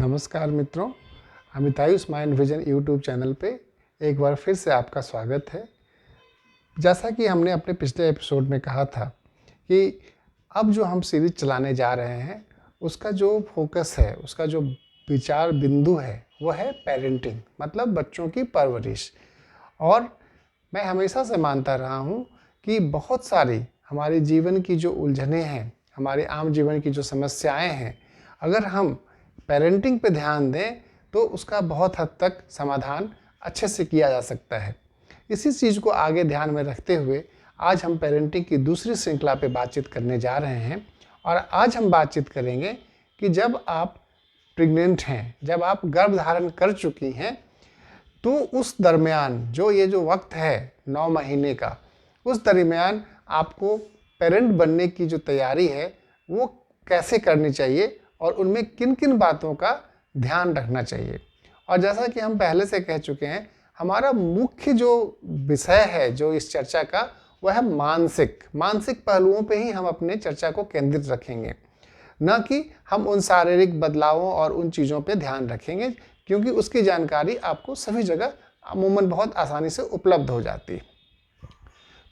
नमस्कार मित्रों, अमितायुष mind vision YouTube channel पे एक बार फिर से आपका स्वागत है। जैसा कि हमने अपने पिछले एपिसोड में कहा था कि अब जो हम सीरीज चलाने जा रहे हैं उसका जो फोकस है, उसका जो विचार बिंदु है वो है पेरेंटिंग, मतलब बच्चों की परवरिश। और मैं हमेशा से मानता रहा हूँ कि बहुत सारी हमारे जीवन की जो उलझनें हैं, हमारे आम जीवन की जो समस्याएं हैं, अगर हम पेरेंटिंग पे ध्यान दें तो उसका बहुत हद तक समाधान अच्छे से किया जा सकता है। इसी चीज़ को आगे ध्यान में रखते हुए आज हम पेरेंटिंग की दूसरी श्रृंखला पे बातचीत करने जा रहे हैं। और आज हम बातचीत करेंगे कि जब आप प्रेग्नेंट हैं, जब आप गर्भ धारण कर चुकी हैं, तो उस दरमियान ये जो वक्त है 9 महीने का, उस दरमियान आपको पेरेंट बनने की जो तैयारी है वो कैसे करनी चाहिए और उनमें किन किन बातों का ध्यान रखना चाहिए। और जैसा कि हम पहले से कह चुके हैं, हमारा मुख्य जो विषय है जो इस चर्चा का, वह है मानसिक पहलुओं पे ही हम अपने चर्चा को केंद्रित रखेंगे, न कि हम उन शारीरिक बदलावों और उन चीज़ों पे ध्यान रखेंगे, क्योंकि उसकी जानकारी आपको सभी जगह अमूमन बहुत आसानी से उपलब्ध हो जाती है।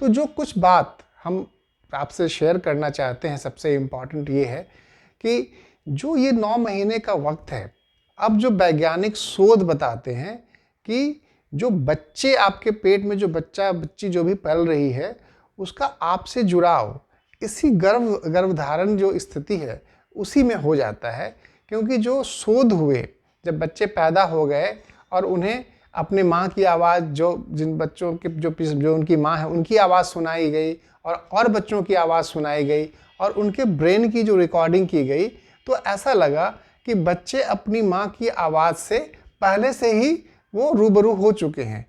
तो जो कुछ बात हम आपसे शेयर करना चाहते हैं, सबसे इम्पॉर्टेंट ये है कि जो ये 9 महीने का वक्त है, अब जो वैज्ञानिक शोध बताते हैं कि जो बच्चे आपके पेट में, जो बच्ची जो भी पल रही है, उसका आपसे जुड़ाव इसी गर्भधारण जो स्थिति है उसी में हो जाता है। क्योंकि जो शोध हुए, जब बच्चे पैदा हो गए और उन्हें अपने माँ की आवाज़, जिन बच्चों के जो उनकी माँ है उनकी आवाज़ सुनाई गई और बच्चों की आवाज़ सुनाई गई और उनके ब्रेन की जो रिकॉर्डिंग की गई, तो ऐसा लगा कि बच्चे अपनी माँ की आवाज़ से पहले से ही वो रूबरू हो चुके हैं।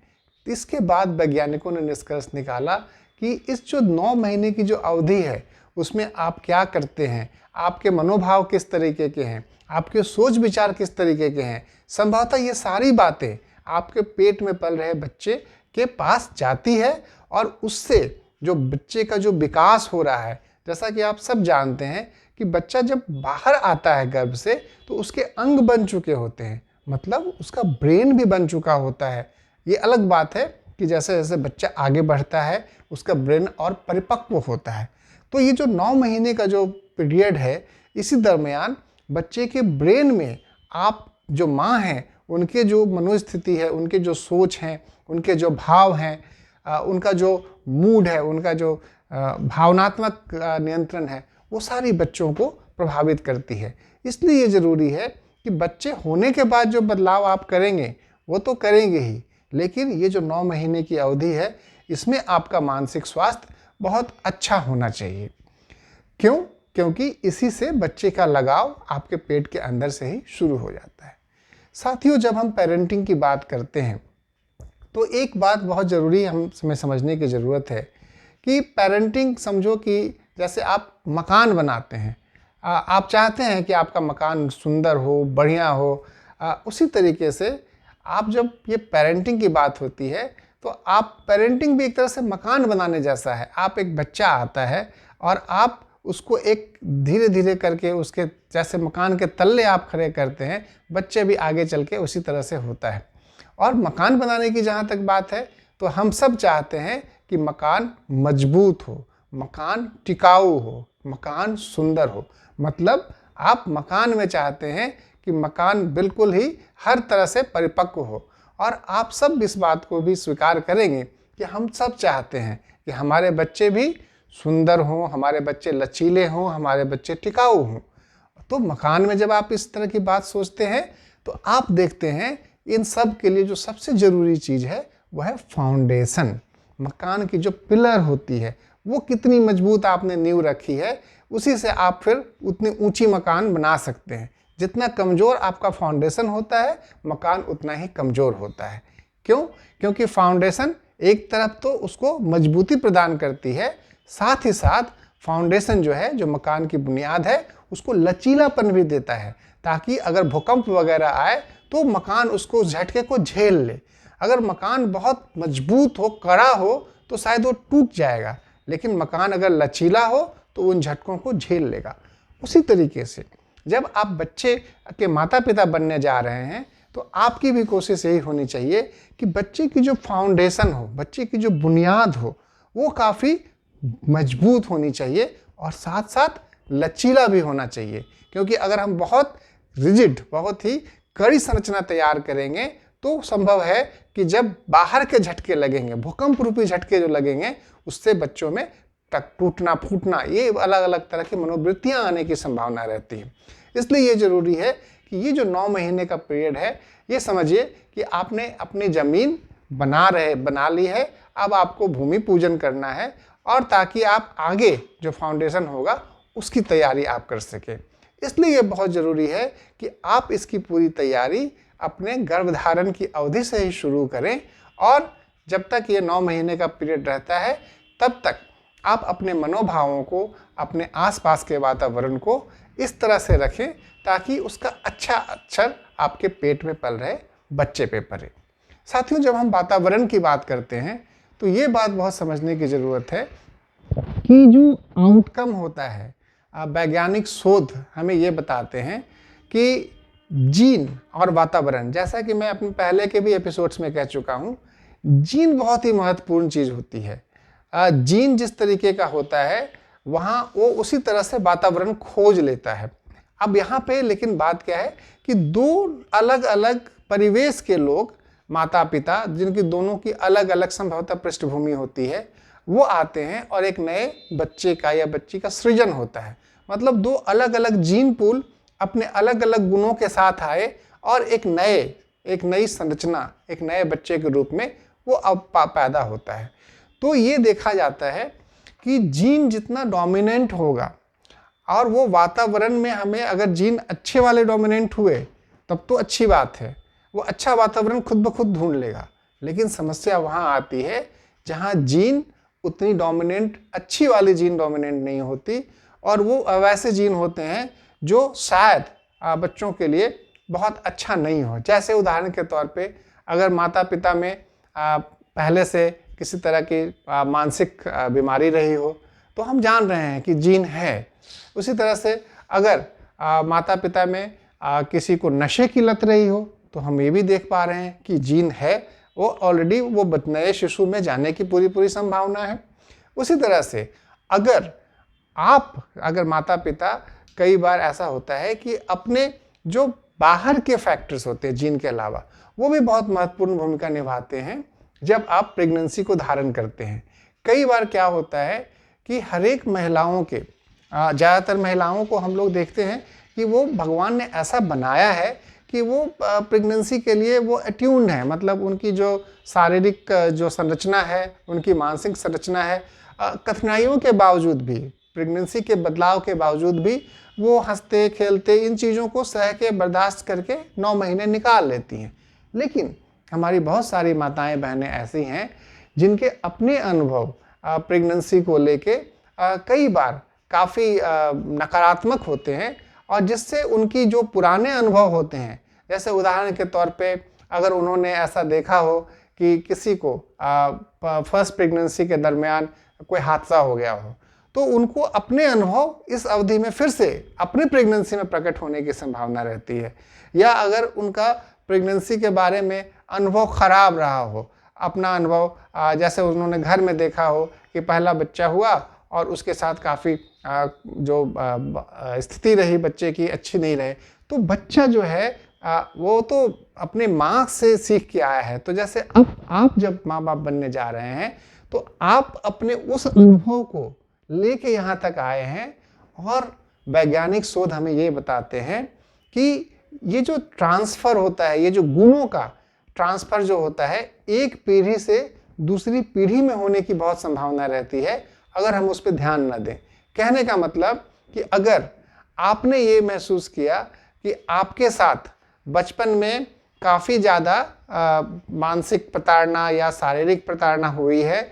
इसके बाद वैज्ञानिकों ने निष्कर्ष निकाला कि इस जो 9 महीने की जो अवधि है उसमें आप क्या करते हैं, आपके मनोभाव किस तरीके के हैं, आपके सोच विचार किस तरीके के हैं, संभवतः ये सारी बातें आपके पेट में पल रहे बच्चे के पास जाती है। और उससे जो बच्चे का जो विकास हो रहा है, जैसा कि आप सब जानते हैं कि बच्चा जब बाहर आता है गर्भ से तो उसके अंग बन चुके होते हैं, मतलब उसका ब्रेन भी बन चुका होता है। ये अलग बात है कि जैसे जैसे बच्चा आगे बढ़ता है उसका ब्रेन और परिपक्व होता है। तो ये जो 9 महीने का जो पीरियड है, इसी दरमियान बच्चे के ब्रेन में आप जो माँ हैं उनके जो मनोस्थिति है, उनके जो सोच हैं, उनके जो भाव हैं, उनका जो मूड है, उनका जो भावनात्मक नियंत्रण है, वो सारी बच्चों को प्रभावित करती है। इसलिए ये ज़रूरी है कि बच्चे होने के बाद जो बदलाव आप करेंगे वो तो करेंगे ही, लेकिन ये जो 9 महीने की अवधि है इसमें आपका मानसिक स्वास्थ्य बहुत अच्छा होना चाहिए। क्यों? क्योंकि इसी से बच्चे का लगाव आपके पेट के अंदर से ही शुरू हो जाता है। साथियों, जब हम पेरेंटिंग की बात करते हैं तो एक बात बहुत ज़रूरी हमें समझने की ज़रूरत है कि पेरेंटिंग, समझो कि जैसे आप मकान बनाते हैं, आप चाहते हैं कि आपका मकान सुंदर हो, बढ़िया हो। उसी तरीके से आप, जब ये पेरेंटिंग की बात होती है तो आप पेरेंटिंग भी एक तरह से मकान बनाने जैसा है। आप, एक बच्चा आता है और आप उसको एक धीरे धीरे करके उसके जैसे मकान के तल्ले आप खड़े करते हैं, बच्चे भी आगे चल के उसी तरह से होता है। और मकान बनाने की जहाँ तक बात है तो हम सब चाहते हैं कि मकान मजबूत हो, मकान टिकाऊ हो, मकान सुंदर हो। मतलब आप मकान में चाहते हैं कि मकान बिल्कुल ही हर तरह से परिपक्व हो। और आप सब इस बात को भी स्वीकार करेंगे कि हम सब चाहते हैं कि हमारे बच्चे भी सुंदर हों, हमारे बच्चे लचीले हों, हमारे बच्चे टिकाऊ हों। तो मकान में जब आप इस तरह की बात सोचते हैं तो आप देखते हैं इन सब के लिए जो सबसे ज़रूरी चीज़ है वह है फाउंडेशन। मकान की जो पिलर होती है वो कितनी मजबूत आपने नींव रखी है, उसी से आप फिर उतनी ऊंची मकान बना सकते हैं। जितना कमज़ोर आपका फाउंडेशन होता है, मकान उतना ही कमज़ोर होता है। क्यों? क्योंकि फाउंडेशन एक तरफ तो उसको मजबूती प्रदान करती है, साथ ही साथ फाउंडेशन जो है, जो मकान की बुनियाद है, उसको लचीलापन भी देता है, ताकि अगर भूकंप वगैरह आए तो मकान उसको झटके को झेल ले। अगर मकान बहुत मजबूत हो, कड़ा हो, तो शायद वो टूट जाएगा, लेकिन मकान अगर लचीला हो तो उन झटकों को झेल लेगा। उसी तरीके से जब आप बच्चे के माता पिता बनने जा रहे हैं तो आपकी भी कोशिश यही होनी चाहिए कि बच्चे की जो फाउंडेशन हो, बच्चे की जो बुनियाद हो, वो काफ़ी मजबूत होनी चाहिए और साथ साथ लचीला भी होना चाहिए। क्योंकि अगर हम बहुत रिजिड, बहुत ही कड़ी संरचना तैयार करेंगे तो संभव है कि जब बाहर के झटके लगेंगे, भूकंप रूपी झटके जो लगेंगे, उससे बच्चों में टूटना फूटना, ये अलग अलग तरह की मनोवृत्तियां आने की संभावना रहती है। इसलिए ये जरूरी है कि ये जो 9 महीने का पीरियड है, ये समझिए कि आपने अपनी ज़मीन बना ली है, अब आपको भूमि पूजन करना है, और ताकि आप आगे जो फाउंडेशन होगा उसकी तैयारी आप कर सकें। इसलिए ये बहुत ज़रूरी है कि आप इसकी पूरी तैयारी अपने गर्भधारण की अवधि से ही शुरू करें, और जब तक ये 9 महीने का पीरियड रहता है तब तक आप अपने मनोभावों को, अपने आसपास के वातावरण को इस तरह से रखें ताकि उसका अच्छा असर आपके पेट में पल रहे बच्चे पे पड़े। साथियों, जब हम वातावरण की बात करते हैं तो ये बात बहुत समझने की ज़रूरत है कि जो आउटकम होता है, वैज्ञानिक शोध हमें ये बताते हैं कि जीन और वातावरण, जैसा कि मैं अपने पहले के भी एपिसोड्स में कह चुका हूँ, जीन बहुत ही महत्वपूर्ण चीज़ होती है। जीन जिस तरीके का होता है वहाँ वो उसी तरह से वातावरण खोज लेता है। अब यहाँ पे लेकिन बात क्या है कि दो अलग अलग परिवेश के लोग, माता पिता, जिनकी दोनों की अलग अलग संभवतः पृष्ठभूमि होती है, वो आते हैं और एक नए बच्चे का या बच्ची का सृजन होता है। मतलब दो अलग अलग जीन पूल अपने अलग अलग गुणों के साथ आए और एक नई संरचना, एक नए बच्चे के रूप में वो अब पैदा होता है। तो ये देखा जाता है कि जीन जितना डोमिनेंट होगा, और वो वातावरण में हमें अगर जीन अच्छे वाले डोमिनेंट हुए तब तो अच्छी बात है, वो अच्छा वातावरण खुद ब खुद ढूंढ लेगा। लेकिन समस्या वहाँ आती है जहाँ जीन उतनी डोमिनेंट, अच्छी वाली जीन डोमिनेंट नहीं होती, और वो वैसे जीन होते हैं जो शायद बच्चों के लिए बहुत अच्छा नहीं हो। जैसे उदाहरण के तौर पे अगर माता पिता में पहले से किसी तरह की मानसिक बीमारी रही हो तो हम जान रहे हैं कि जीन है। उसी तरह से अगर माता पिता में किसी को नशे की लत रही हो तो हम ये भी देख पा रहे हैं कि जीन है, वो ऑलरेडी वो नए शिशु में जाने की पूरी संभावना है। उसी तरह से अगर माता पिता, कई बार ऐसा होता है कि अपने जो बाहर के फैक्टर्स होते हैं जीन के अलावा, वो भी बहुत महत्वपूर्ण भूमिका निभाते हैं जब आप प्रेगनेंसी को धारण करते हैं। कई बार क्या होता है कि हर एक महिलाओं के, ज़्यादातर महिलाओं को हम लोग देखते हैं कि वो भगवान ने ऐसा बनाया है कि वो प्रेगनेंसी के लिए वो अट्यून्ड है। मतलब उनकी जो शारीरिक जो संरचना है, उनकी मानसिक संरचना है, कठिनाइयों के बावजूद भी, प्रेगनेंसी के बदलाव के बावजूद भी वो हंसते खेलते इन चीज़ों को सह के बर्दाश्त करके 9 महीने निकाल लेती हैं। लेकिन हमारी बहुत सारी माताएं बहनें ऐसी हैं जिनके अपने अनुभव प्रेगनेंसी को लेके कई बार काफ़ी नकारात्मक होते हैं, और जिससे उनकी जो पुराने अनुभव होते हैं, जैसे उदाहरण के तौर पे अगर उन्होंने ऐसा देखा हो कि किसी को फर्स्ट प्रेगनेंसी के दरमियान कोई हादसा हो गया हो, तो उनको अपने अनुभव इस अवधि में फिर से अपनी प्रेगनेंसी में प्रकट होने की संभावना रहती है। या अगर उनका प्रेगनेंसी के बारे में अनुभव खराब रहा हो, अपना अनुभव जैसे उन्होंने घर में देखा हो कि पहला बच्चा हुआ और उसके साथ काफ़ी जो स्थिति रही बच्चे की अच्छी नहीं रहे, तो बच्चा जो है वो तो अपने माँ से सीख के आया है। तो जैसे अब आप जब माँ बाप बनने जा रहे हैं तो आप अपने उस अनुभव को लेके यहाँ तक आए हैं, और वैज्ञानिक शोध हमें ये बताते हैं कि ये जो ट्रांसफ़र होता है, ये जो गुणों का ट्रांसफ़र जो होता है, एक पीढ़ी से दूसरी पीढ़ी में होने की बहुत संभावना रहती है अगर हम उस पर ध्यान न दें। कहने का मतलब कि अगर आपने ये महसूस किया कि आपके साथ बचपन में काफ़ी ज़्यादा मानसिक प्रताड़ना या शारीरिक प्रताड़ना हुई है,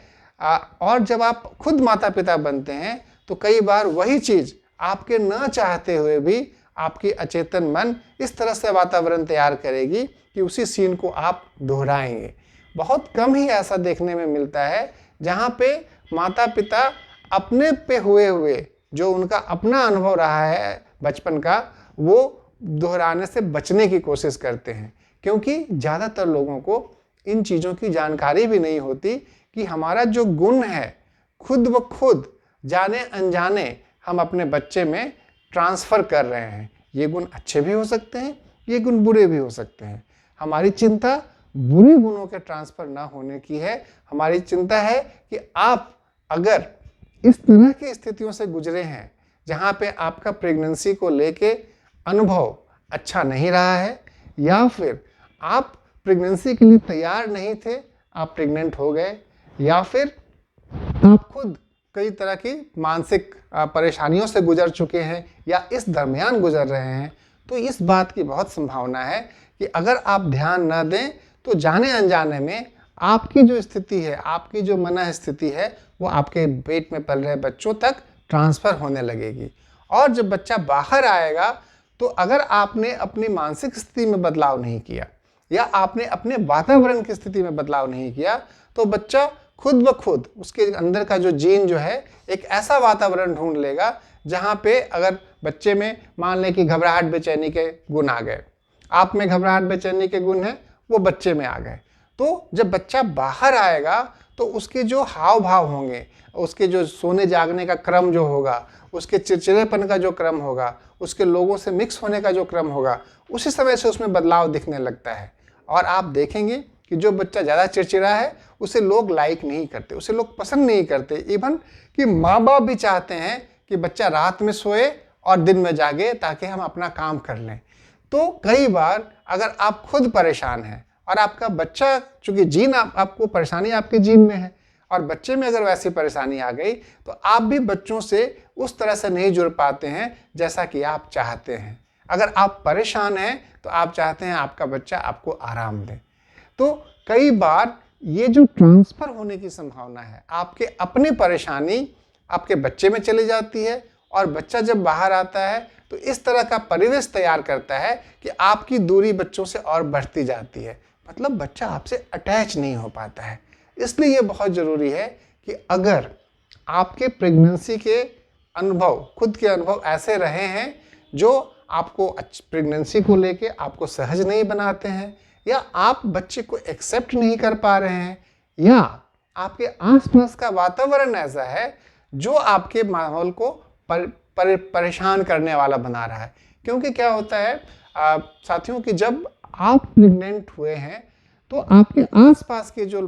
और जब आप खुद माता पिता बनते हैं तो कई बार वही चीज़ आपके न चाहते हुए भी आपकी अचेतन मन इस तरह से वातावरण तैयार करेगी कि उसी सीन को आप दोहराएंगे। बहुत कम ही ऐसा देखने में मिलता है जहाँ पे माता पिता अपने पे हुए जो उनका अपना अनुभव रहा है बचपन का, वो दोहराने से बचने की कोशिश करते हैं, क्योंकि ज़्यादातर लोगों को इन चीज़ों की जानकारी भी नहीं होती कि हमारा जो गुण है खुद ब खुद जाने अनजाने हम अपने बच्चे में ट्रांसफ़र कर रहे हैं। ये गुण अच्छे भी हो सकते हैं, ये गुण बुरे भी हो सकते हैं। हमारी चिंता बुरे गुणों के ट्रांसफ़र ना होने की है। हमारी चिंता है कि आप अगर इस तरह की स्थितियों से गुजरे हैं जहाँ पे आपका प्रेगनेंसी को लेके अनुभव अच्छा नहीं रहा है, या फिर आप प्रेगनेंसी के लिए तैयार नहीं थे, आप प्रेग्नेंट हो गए, या फिर आप खुद कई तरह की मानसिक परेशानियों से गुजर चुके हैं या इस दरमियान गुजर रहे हैं, तो इस बात की बहुत संभावना है कि अगर आप ध्यान न दें तो जाने अनजाने में आपकी जो स्थिति है, आपकी जो मन स्थिति है, वो आपके पेट में पल रहे बच्चों तक ट्रांसफ़र होने लगेगी। और जब बच्चा बाहर आएगा तो अगर आपने अपनी मानसिक स्थिति में बदलाव नहीं किया या आपने अपने वातावरण की स्थिति में बदलाव नहीं किया, तो बच्चा खुद ब खुद उसके अंदर का जो जीन जो है एक ऐसा वातावरण ढूंढ लेगा जहाँ पे अगर बच्चे में मान लें कि घबराहट बेचैनी के गुण आ गए, आप में घबराहट बेचैनी के गुण हैं, वो बच्चे में आ गए, तो जब बच्चा बाहर आएगा तो उसके जो हाव भाव होंगे, उसके जो सोने जागने का क्रम जो होगा, उसके चिड़चिड़ेपन का जो क्रम होगा, उसके लोगों से मिक्स होने का जो क्रम होगा, उसी समय से उसमें बदलाव दिखने लगता है। और आप देखेंगे कि जो बच्चा ज़्यादा चिड़चिड़ा है उसे लोग लाइक नहीं करते, उसे लोग पसंद नहीं करते। इवन कि माँ बाप भी चाहते हैं कि बच्चा रात में सोए और दिन में जागे ताकि हम अपना काम कर लें। तो कई बार अगर आप खुद परेशान हैं और आपका बच्चा, चूँकि जीन आपको परेशानी आपके जीन में है, और बच्चे में अगर वैसी परेशानी आ गई तो आप भी बच्चों से उस तरह से नहीं जुड़ पाते हैं जैसा कि आप चाहते हैं। अगर आप परेशान हैं तो आप चाहते हैं आपका बच्चा आपको आराम दे। तो कई बार ये जो ट्रांसफ़र होने की संभावना है, आपके अपनी परेशानी आपके बच्चे में चली जाती है, और बच्चा जब बाहर आता है तो इस तरह का परिवेश तैयार करता है कि आपकी दूरी बच्चों से और बढ़ती जाती है। मतलब बच्चा आपसे अटैच नहीं हो पाता है। इसलिए ये बहुत ज़रूरी है कि अगर आपके प्रेगनेंसी के अनुभव, खुद के अनुभव ऐसे रहे हैं जो आपको प्रेगनेंसी को लेके आपको सहज नहीं बनाते हैं, या आप बच्चे को एक्सेप्ट नहीं कर पा रहे हैं, या आपके आसपास का वातावरण ऐसा है जो आपके माहौल को परेशान करने वाला बना रहा है। क्योंकि क्या होता है साथियों कि जब आप प्रेग्नेंट हुए हैं तो आपके आसपास के जो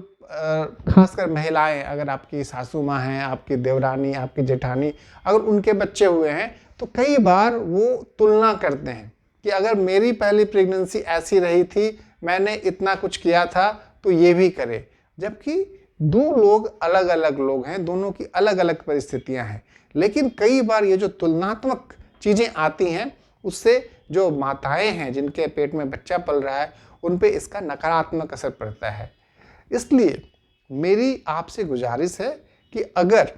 खासकर महिलाएं, अगर आपकी सासू माँ हैं, आपकी देवरानी, आपकी जेठानी, अगर उनके बच्चे हुए हैं तो कई बार वो तुलना करते हैं कि अगर मेरी पहली प्रेगनेंसी ऐसी रही थी, मैंने इतना कुछ किया था, तो ये भी करे। जबकि दो लोग अलग अलग लोग हैं, दोनों की अलग अलग परिस्थितियां हैं, लेकिन कई बार ये जो तुलनात्मक चीज़ें आती हैं उससे जो माताएं हैं जिनके पेट में बच्चा पल रहा है उन पे इसका नकारात्मक असर पड़ता है। इसलिए मेरी आपसे गुजारिश है कि अगर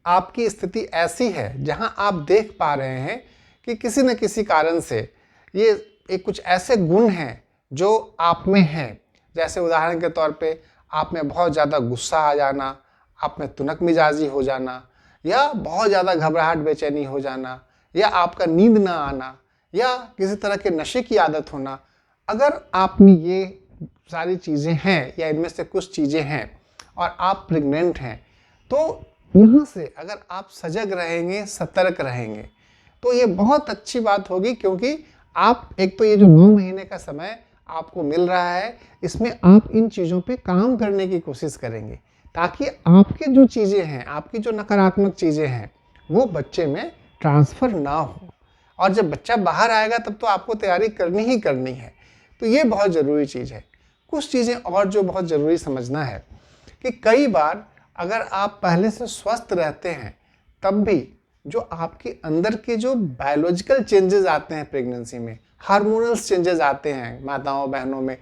आपकी स्थिति ऐसी है जहां आप देख पा रहे हैं कि किसी न किसी कारण से ये एक कुछ ऐसे गुण हैं जो आप में हैं, जैसे उदाहरण के तौर पे आप में बहुत ज़्यादा गुस्सा आ जाना, आप में तुनक मिजाजी हो जाना, या बहुत ज़्यादा घबराहट बेचैनी हो जाना, या आपका नींद ना आना, या किसी तरह के नशे की आदत होना, अगर आप में ये सारी चीज़ें हैं या इनमें से कुछ चीज़ें हैं और आप प्रेग्नेंट हैं, तो यहाँ से अगर आप सजग रहेंगे, सतर्क रहेंगे, तो ये बहुत अच्छी बात होगी। क्योंकि आप एक तो ये जो 9 महीने का समय आपको मिल रहा है, इसमें आप इन चीज़ों पे काम करने की कोशिश करेंगे ताकि आपके जो चीज़ें हैं, आपकी जो नकारात्मक चीज़ें हैं, वो बच्चे में ट्रांसफ़र ना हो। और जब बच्चा बाहर आएगा तब तो आपको तैयारी करनी ही करनी है। तो ये बहुत ज़रूरी चीज़ है। कुछ चीज़ें और जो बहुत ज़रूरी समझना है कि कई बार अगर आप पहले से स्वस्थ रहते हैं तब भी जो आपके अंदर के जो बायोलॉजिकल चेंजेस आते हैं प्रेगनेंसी में, हार्मोनल्स चेंजेस आते हैं माताओं बहनों में,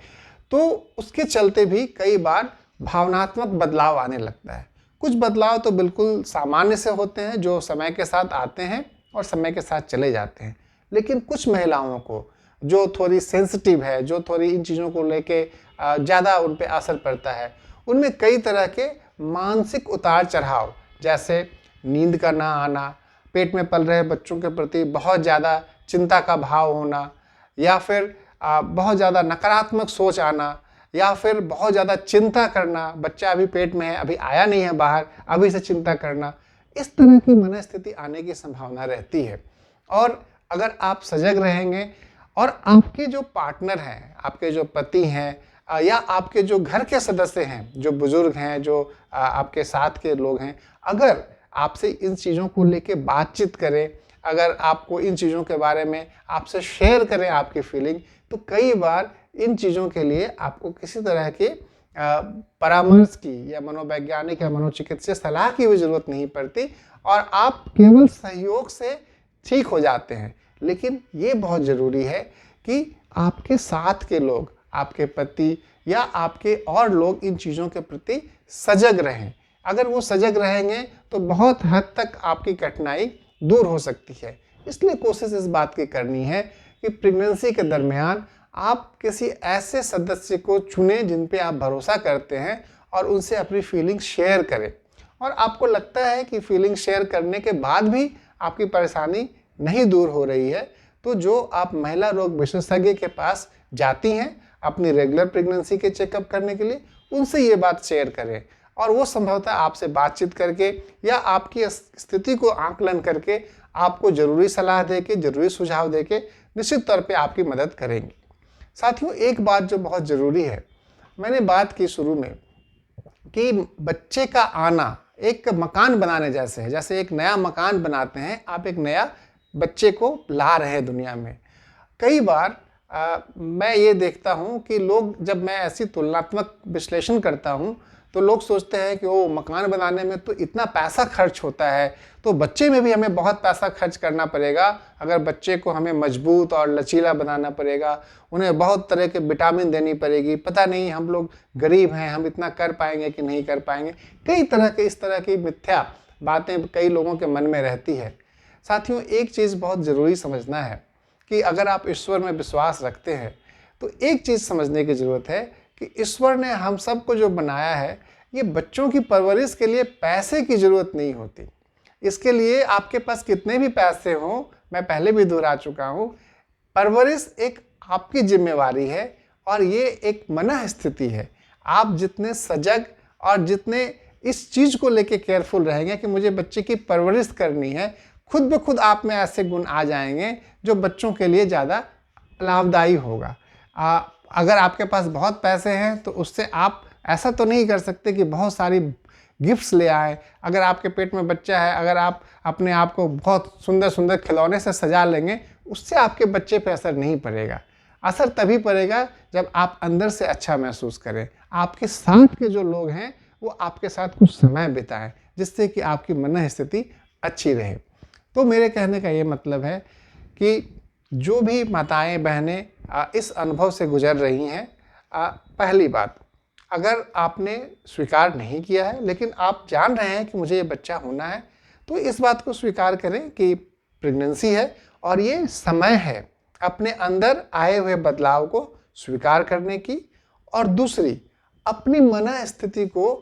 तो उसके चलते भी कई बार भावनात्मक बदलाव आने लगता है। कुछ बदलाव तो बिल्कुल सामान्य से होते हैं जो समय के साथ आते हैं और समय के साथ चले जाते हैं, लेकिन कुछ महिलाओं को जो थोड़ी सेंसिटिव है, जो थोड़ी इन चीज़ों को लेके ज़्यादा उन पे असर पड़ता है, उनमें कई तरह के मानसिक उतार चढ़ाव, जैसे नींद का ना आना, पेट में पल रहे बच्चों के प्रति बहुत ज़्यादा चिंता का भाव होना, या फिर बहुत ज़्यादा नकारात्मक सोच आना, या फिर बहुत ज़्यादा चिंता करना, बच्चा अभी पेट में है, अभी आया नहीं है बाहर, अभी से चिंता करना, इस तरह की मनस्थिति आने की संभावना रहती है। और अगर आप सजग रहेंगे और आपके जो पार्टनर हैं, आपके जो पति हैं, या आपके जो घर के सदस्य हैं, जो बुजुर्ग हैं, जो आपके साथ के लोग हैं, अगर आपसे इन चीज़ों को लेके बातचीत करें, अगर आपको इन चीज़ों के बारे में आपसे शेयर करें आपकी फीलिंग, तो कई बार इन चीज़ों के लिए आपको किसी तरह के परामर्श की या मनोवैज्ञानिक या मनोचिकित्सीय सलाह की भी ज़रूरत नहीं पड़ती, और आप केवल सहयोग से ठीक हो जाते हैं। लेकिन ये बहुत ज़रूरी है कि आपके साथ के लोग, आपके पति या आपके और लोग इन चीज़ों के प्रति सजग रहें। अगर वो सजग रहेंगे तो बहुत हद तक आपकी कठिनाई दूर हो सकती है। इसलिए कोशिश इस बात की करनी है कि प्रेगनेंसी के दरमियान आप किसी ऐसे सदस्य को चुनें जिन पे आप भरोसा करते हैं, और उनसे अपनी फीलिंग शेयर करें। और आपको लगता है कि फीलिंग शेयर करने के बाद भी आपकी परेशानी नहीं दूर हो रही है, तो जो आप महिला रोग विशेषज्ञ के पास जाती हैं अपनी रेगुलर प्रेगनेंसी के चेकअप करने के लिए, उनसे ये बात शेयर करें, और वो संभवतः आपसे बातचीत करके या आपकी स्थिति को आकलन करके आपको ज़रूरी सलाह देके, ज़रूरी सुझाव देके निश्चित तौर पे आपकी मदद करेंगे। साथियों, एक बात जो बहुत ज़रूरी है, मैंने बात की शुरू में कि बच्चे का आना एक मकान बनाने जैसे है। जैसे एक नया मकान बनाते हैं, आप एक नया बच्चे को ला रहे हैं दुनिया में। कई बार मैं ये देखता हूँ कि लोग, जब मैं ऐसी तुलनात्मक विश्लेषण करता हूँ, तो लोग सोचते हैं कि वो मकान बनाने में तो इतना पैसा खर्च होता है, तो बच्चे में भी हमें बहुत पैसा खर्च करना पड़ेगा। अगर बच्चे को हमें मजबूत और लचीला बनाना पड़ेगा, उन्हें बहुत तरह के विटामिन देनी पड़ेगी, पता नहीं हम लोग गरीब हैं, हम इतना कर पाएंगे कि नहीं कर पाएंगे। कई तरह के इस तरह की मिथ्या बातें कई लोगों के मन में रहती है। साथियों, एक चीज़ बहुत ज़रूरी समझना है कि अगर आप ईश्वर में विश्वास रखते हैं, तो एक चीज़ समझने की ज़रूरत है कि ईश्वर ने हम सबको जो बनाया है, ये बच्चों की परवरिश के लिए पैसे की ज़रूरत नहीं होती। इसके लिए आपके पास कितने भी पैसे हों, मैं पहले भी दोहरा चुका हूँ, परवरिश एक आपकी जिम्मेवारी है, और ये एक मनः स्थिति है। आप जितने सजग और जितने इस चीज़ को लेके केयरफुल रहेंगे कि मुझे बच्चे की परवरिश करनी है, खुद ब खुद आप में ऐसे गुण आ जाएंगे जो बच्चों के लिए ज़्यादा लाभदायी होगा। अगर आपके पास बहुत पैसे हैं तो उससे आप ऐसा तो नहीं कर सकते कि बहुत सारी गिफ्ट्स ले आए। अगर आपके पेट में बच्चा है, अगर आप अपने आप को बहुत सुंदर सुंदर खिलौने से सजा लेंगे, उससे आपके बच्चे पे असर नहीं पड़ेगा। असर तभी पड़ेगा जब आप अंदर से अच्छा महसूस करें, आपके साथ के जो लोग हैं वो आपके साथ कुछ समय बिताएं, जिससे कि आपकी मन स्थिति अच्छी रहे। तो मेरे कहने का ये मतलब है कि जो भी माताएं बहनें इस अनुभव से गुजर रही हैं, पहली बात, अगर आपने स्वीकार नहीं किया है लेकिन आप जान रहे हैं कि मुझे ये बच्चा होना है, तो इस बात को स्वीकार करें कि प्रेगनेंसी है और ये समय है अपने अंदर आए हुए बदलाव को स्वीकार करने की, और दूसरी, अपनी मन स्थिति को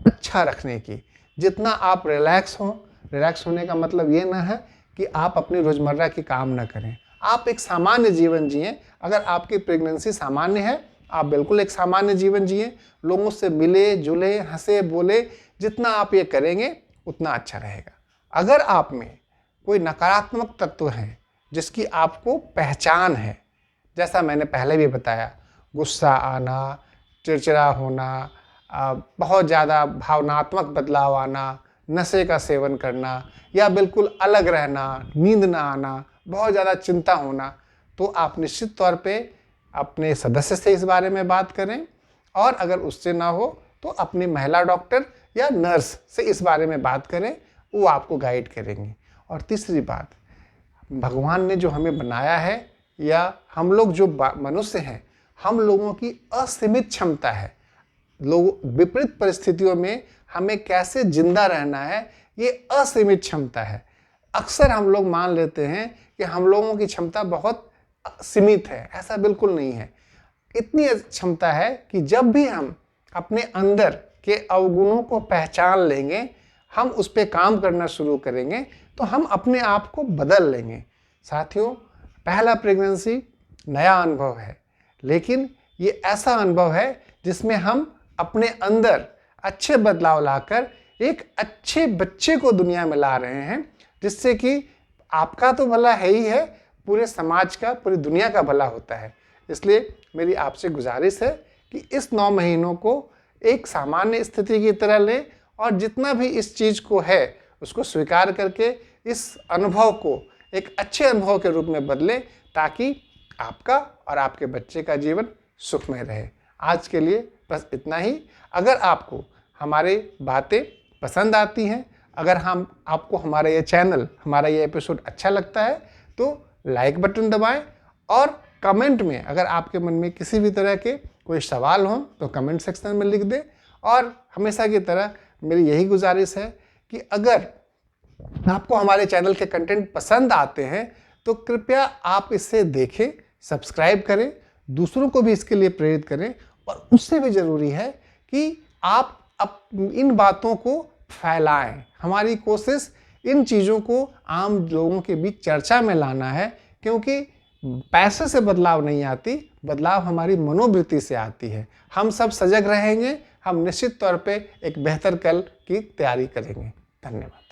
अच्छा रखने की। जितना आप रिलैक्स हों, रिलैक्स होने का मतलब ये ना है कि आप अपनी रोज़मर्रा की काम ना करें, आप एक सामान्य जीवन जिएं। अगर आपकी प्रेगनेंसी सामान्य है, आप बिल्कुल एक सामान्य जीवन जिएं, लोगों से मिले जुले, हंसे बोले, जितना आप ये करेंगे उतना अच्छा रहेगा। अगर आप में कोई नकारात्मक तत्व है जिसकी आपको पहचान है, जैसा मैंने पहले भी बताया, गुस्सा आना, चिड़चिड़ा होना, बहुत ज़्यादा भावनात्मक बदलाव आना, नशे का सेवन करना, या बिल्कुल अलग रहना, नींद ना आना, बहुत ज़्यादा चिंता होना, तो आप निश्चित तौर पे अपने सदस्य से इस बारे में बात करें, और अगर उससे ना हो तो अपनी महिला डॉक्टर या नर्स से इस बारे में बात करें, वो आपको गाइड करेंगे। और तीसरी बात, भगवान ने जो हमें बनाया है, या हम लोग जो मनुष्य हैं, हम लोगों की असीमित क्षमता है। लोग विपरीत परिस्थितियों में हमें कैसे जिंदा रहना है, ये असीमित क्षमता है। अक्सर हम लोग मान लेते हैं कि हम लोगों की क्षमता बहुत सीमित है, ऐसा बिल्कुल नहीं है। इतनी क्षमता है कि जब भी हम अपने अंदर के अवगुणों को पहचान लेंगे, हम उस पर काम करना शुरू करेंगे, तो हम अपने आप को बदल लेंगे। साथियों, पहला प्रेगनेंसी नया अनुभव है, लेकिन ये ऐसा अनुभव है जिसमें हम अपने अंदर अच्छे बदलाव लाकर एक अच्छे बच्चे को दुनिया में ला रहे हैं, जिससे कि आपका तो भला है ही है, पूरे समाज का, पूरी दुनिया का भला होता है। इसलिए मेरी आपसे गुजारिश है कि इस 9 महीनों को एक सामान्य स्थिति की तरह लें और जितना भी इस चीज़ को है उसको स्वीकार करके इस अनुभव को एक अच्छे अनुभव के रूप में बदलें, ताकि आपका और आपके बच्चे का जीवन सुखमय रहे। आज के लिए बस इतना ही। अगर आपको हमारी बातें पसंद आती हैं, अगर आपको हमारा ये चैनल, हमारा ये एपिसोड अच्छा लगता है, तो लाइक बटन दबाएं और कमेंट में अगर आपके मन में किसी भी तरह के कोई सवाल हो तो कमेंट सेक्शन में लिख दें। और हमेशा की तरह मेरी यही गुजारिश है कि अगर आपको हमारे चैनल के कंटेंट पसंद आते हैं तो कृपया आप इसे देखें, सब्सक्राइब करें, दूसरों को भी इसके लिए प्रेरित करें, और उससे भी ज़रूरी है कि आप इन बातों को फैलाएं। हमारी कोशिश इन चीज़ों को आम लोगों के बीच चर्चा में लाना है, क्योंकि पैसे से बदलाव नहीं आती, बदलाव हमारी मनोवृत्ति से आती है। हम सब सजग रहेंगे, हम निश्चित तौर पे एक बेहतर कल की तैयारी करेंगे। धन्यवाद।